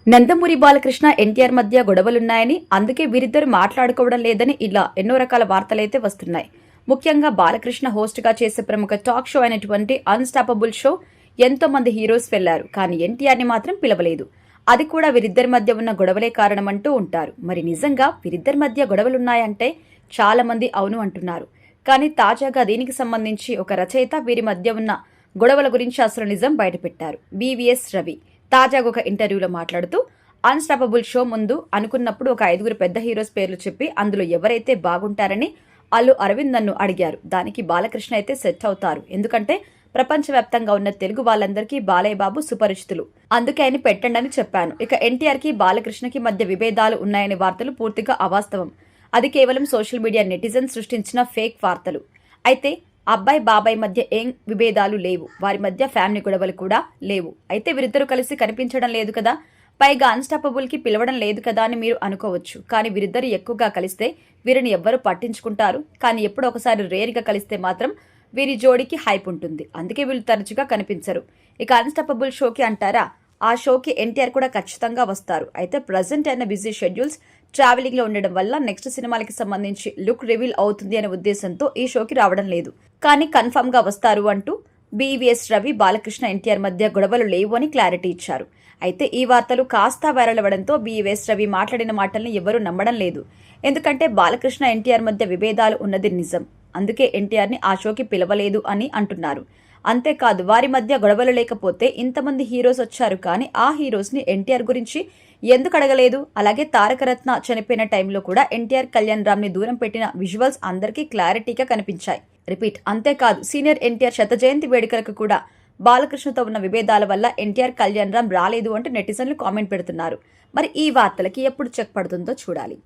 నందమూరి బాలకృష్ణ ఎన్టీఆర్ మధ్య గొడవలున్నాయని, అందుకే వీరిద్దరు మాట్లాడుకోవడం లేదని ఇలా ఎన్నో రకాల వార్తలైతే వస్తున్నాయి. ముఖ్యంగా బాలకృష్ణ హోస్ట్ గా చేసే ప్రముఖ టాక్ షో అయినటువంటి అన్స్టాపబుల్ షో ఎంతో మంది హీరోస్ వెళ్లారు. కానీ ఎన్టీఆర్ ని మాత్రం పిలవలేదు. అది కూడా వీరిద్దరి మధ్య ఉన్న గొడవలే కారణమంటూ ఉంటారు. మరి నిజంగా వీరిద్దరి మధ్య గొడవలున్నాయంటే చాలా మంది అవును అంటున్నారు. కానీ తాజాగా దీనికి సంబంధించి ఒక రచయిత వీరి మధ్య ఉన్న గొడవల గురించి అసలు నిజం బయటపెట్టారు. బీవీఎస్ రవి తాజాగా ఒక ఇంటర్వ్యూలో మాట్లాడుతూ, అన్స్టాపబుల్ షో ముందు అనుకున్నప్పుడు ఒక 5 పెద్ద హీరోస్ పేర్లు చెప్పి అందులో ఎవరైతే బాగుంటారని అల్లు అరవింద్ నన్ను అడిగారు. దానికి బాలకృష్ణ అయితే సెట్ అవుతారు. ఎందుకంటే ప్రపంచవ్యాప్తంగా ఉన్న తెలుగు వాళ్ళందరికీ బాలయ్య బాబు సుపరిచితులు. అందుకే ఆయన పెట్టండి అని చెప్పాను. ఇక ఎన్టీఆర్ కి బాలకృష్ణకి మధ్య విభేదాలు ఉన్నాయనే వార్తలు పూర్తిగా అవాస్తవం. అది కేవలం సోషల్ మీడియా నెటిజన్ సృష్టించిన ఫేక్ వార్తలు. అయితే అబ్బాయి బాబాయ్ మధ్య ఏం విభేదాలు లేవు. వారి మధ్య ఫ్యామిలీ గొడవలు కూడా లేవు. అయితే వీరిద్దరూ కలిసి కనిపించడం లేదు కదా, పైగా అన్స్టాపబుల్ కి పిలవడం లేదు కదా అని మీరు అనుకోవచ్చు. కానీ వీరిద్దరు ఎక్కువగా కలిస్తే వీరిని ఎవ్వరూ పట్టించుకుంటారు. కానీ ఎప్పుడో ఒకసారి రేర్గా కలిస్తే మాత్రం వీరి జోడికి హైప్ ఉంటుంది. అందుకే వీళ్ళు తరచుగా కనిపించరు. ఇక అన్స్టాపబుల్ షోకి అంటారా, ఆ షోకి ఎన్టీఆర్ కూడా ఖచ్చితంగా వస్తారు. అయితే ప్రజెంట్ అయిన బిజీ షెడ్యూల్స్, ట్రావెలింగ్ లో ఉండడం వల్ల నెక్స్ట్ సినిమాలకి సంబంధించి లుక్ రివీల్ అవుతుంది అనే ఉద్దేశంతో ఈ షోకి రావడం లేదు. కానీ కన్ఫర్మ్ గా వస్తారు అంటూ బీవీఎస్ రవి బాలకృష్ణ ఎన్టీఆర్ మధ్య గొడవలు లేవు అని క్లారిటీ ఇచ్చారు. అయితే ఈ వార్తలు కాస్త వైరల్ అవ్వడంతో బీవీఎస్ రవి మాట్లాడిన మాటల్ని ఎవరూ నమ్మడం లేదు. ఎందుకంటే బాలకృష్ణ ఎన్టీఆర్ మధ్య విభేదాలు ఉన్నది నిజం. అందుకే ఎన్టీఆర్ ని ఆ షోకి పిలవలేదు అని అంటున్నారు. అంతేకాదు, వారి మధ్య గొడవలు లేకపోతే ఇంతమంది హీరోస్ వచ్చారు, కానీ ఆ హీరోస్ ని ఎన్టీఆర్ గురించి ఎందుకు అడగలేదు? అలాగే తారకరత్న చనిపోయిన టైంలో కూడా ఎన్టీఆర్ కళ్యాణ్ రామ్ ని దూరం పెట్టిన విజువల్స్ అందరికీ క్లారిటీగా కనిపించాయి. రిపీట్. అంతేకాదు, సీనియర్ ఎన్టీఆర్ శత జయంతి వేడుకలకు కూడా బాలకృష్ణతో ఉన్న విభేదాల వల్ల ఎన్టీఆర్ కళ్యాణ్ రామ్ రాలేదు అంటూ నెటిజన్లు కామెంట్ పెడుతున్నారు. మరి ఈ వార్తలకి ఎప్పుడు చెక్ పడుతుందో చూడాలి.